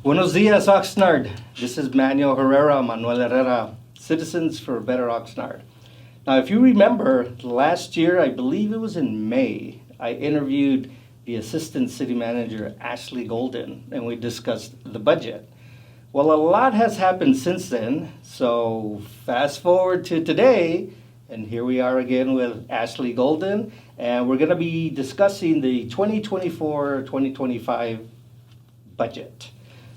Buenos dias, Oxnard. This is Manuel Herrera, Citizens for a Better Oxnard. Now, if you remember, last year, I believe it was in May, I interviewed the Assistant City Manager, Ashley Golden, and we discussed the budget. Well, a lot has happened since then, so fast forward to today, and here we are again with Ashley Golden, and we're going to be discussing the 2024-2025 budget.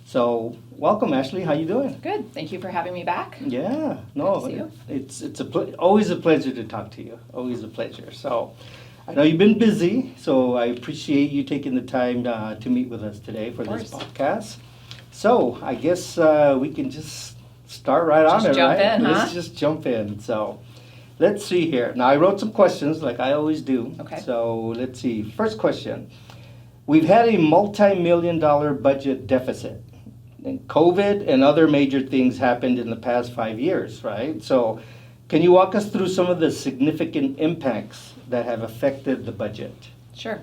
So, welcome, Ashley. How you doing? Good. Thank you for having me back. Yeah, no, Good to see you. it's always a pleasure to talk to you. Always a pleasure. So, I know you've been busy, so I appreciate you taking the time to meet with us today for this podcast. So, I guess we can just start right on it, jump right? in, huh? Let's just jump in. So, let's see here. Now, I wrote some questions like I always do. Okay. So, let's see. First question. We've had a multi-million-dollar budget deficit. And COVID and other major things happened in the past 5 years, right? So, can you walk us through some of the significant impacts that have affected the budget? Sure.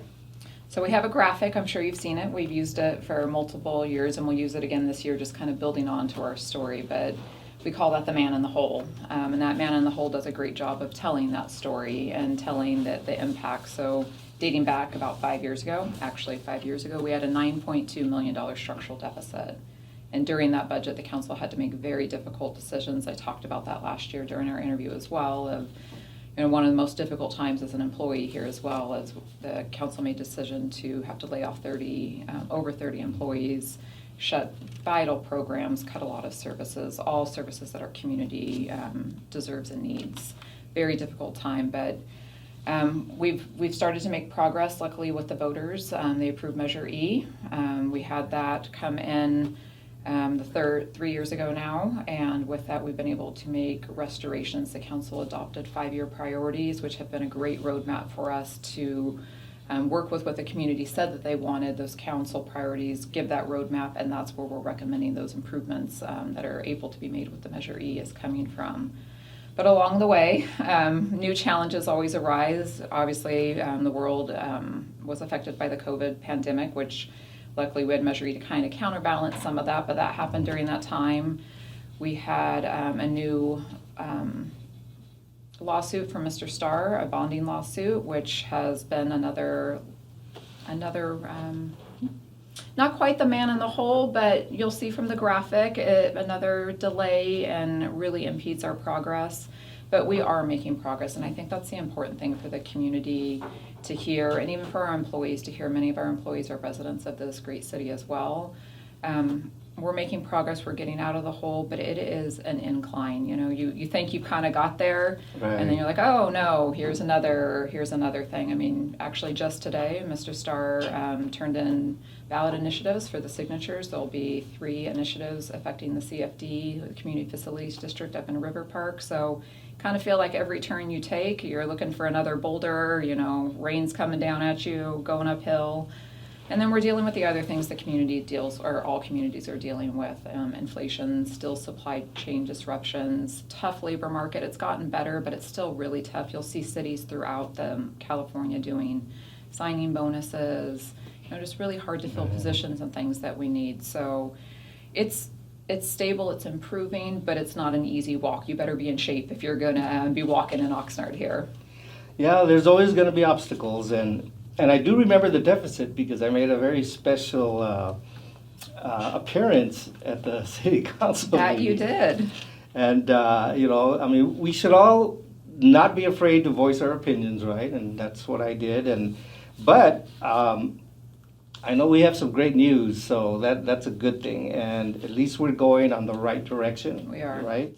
So we have a graphic. I'm sure you've seen it. We've used it for multiple years, and we'll use it again this year, just kind of building on to our story. But we call that the man in the hole. And that man in the hole does a great job of telling that story and telling the impact. So dating back about 5 years ago, actually 5 years ago, we had a $9.2 million structural deficit. And during that budget, the council had to make very difficult decisions. I talked about that last year during our interview as well. Of, one of the most difficult times as an employee here as well, as the council made a decision to have to lay off over 30 employees, shut vital programs, cut a lot of services, all services that our community deserves and needs. Very difficult time, but we've started to make progress. Luckily, with the voters, they approved Measure E. We had that come in. The 3 years ago now, and with that we've been able to make restorations. The council adopted 5-year priorities, which have been a great roadmap for us to work with what the community said that they wanted. Those council priorities give that roadmap, and that's where we're recommending those improvements that are able to be made with the Measure E is coming from. But along the way, new challenges always arise. Obviously, the world was affected by the COVID pandemic, which luckily, we had Measure E to kind of counterbalance some of that, but that happened during that time. We had a new lawsuit from Mr. Starr, a bonding lawsuit, which has been another not quite the man in the hole, but you'll see from the graphic, another delay and really impedes our progress. But we are making progress, and I think that's the important thing for the community to hear, and even for our employees to hear. Many of our employees are residents of this great city as well. We're making progress. We're getting out of the hole, but it is an incline. You think you kind of got there, right, and then you're like, oh no, here's another thing. I mean, actually, just today, Mr. Starr turned in ballot initiatives for the signatures. There'll be 3 initiatives affecting the CFD, the Community Facilities District up in River Park. So kind of feel like every turn you take, you're looking for another boulder, rain's coming down at you, going uphill. And then we're dealing with the other things the community all communities are dealing with. Inflation, still supply chain disruptions, tough labor market. It's gotten better, but it's still really tough. You'll see cities throughout California doing signing bonuses, just really hard to fill positions and things that we need. So it's stable, it's improving, but it's not an easy walk. You better be in shape if you're going to be walking in Oxnard here. Yeah, there's always going to be obstacles, and I do remember the deficit because I made a very special appearance at the city council That meeting. you did. And, we should all not be afraid to voice our opinions, right? And that's what I did. But I know we have some great news, so that's a good thing. And at least we're going on the right direction. We are. Right?